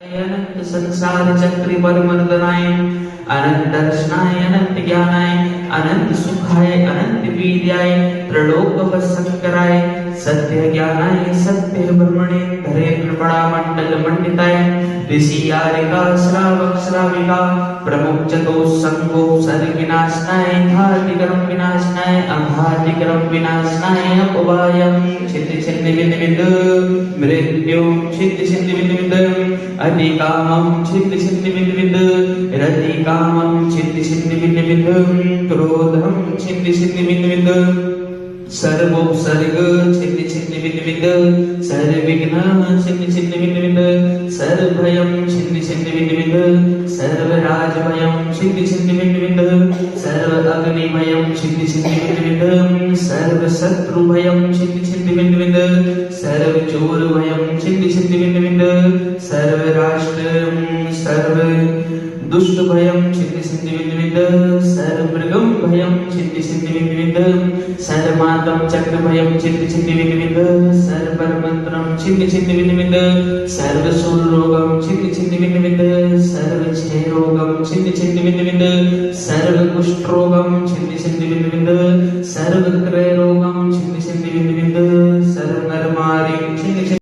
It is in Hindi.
अनंत संसार चक्र मर्दनाय अनंत दर्शनाय अनंत ज्ञानाय अनंत सुखाय अनंत वीर्याय त्रिलोक वसंकराय सत्य ज्ञानाय सत्य ब्रह्मणे धरे कृपणा मंडल मंडिताय ऋषियारिका श्रावक श्राविका प्रमुख चतो संगो सर्ग विनाशनाय घातिकरम विनाशनाय अघातिकरम विनाशनाय अपवायम छिन्न छिन्न बिंद बिंद मृत्यु छिन्न छिन्न बिंद बिंद अधिकामं छिन्न छिन्न बिंद बिंद रतिकामं छिन्न छिन्न बिंद बिंद क्रोधं छिन्न छिन्न बिंद बिंद सर्वोपसर्ग छिन्न छिन्न बिंद बिंद सर्वविघ्न छिन्न छिन्न बिंद बिंद सर्वभयं छिन्न छिन्न बिंद बिंद सर्वराजभयं छिन्न छिन्न बिंद बिंद सर्वअग्निभयं छिन्न छिन्न बिंद बिंद सर्वशत्रुभयं छिन्न छिन्न बिंद बिंद सर्वचोरभयं छिन्न छिन्न बिंद बिंद सर्वराष्ट्रं सर्व दुष्टभयं छिन्न छिन्न बिंद बिंद सर्वमृगं भयं छिन्न छिन्न बिंद बिंद सर्वमातं चक्रभयं छिन्न छिन्न बिंद बिंद सर्वमन्त्रं छिन्न छिन्न बिंद बिंद सर्वशूलरोगं छिन्न छिन्न बिंद बिंद सर्वक्षयरोगं छिन्न छिन्न बिंद बिंद सर्वकुष्ठरोगं छिन्न छिन्न बिंद बिंद सर्वक्रयरोगं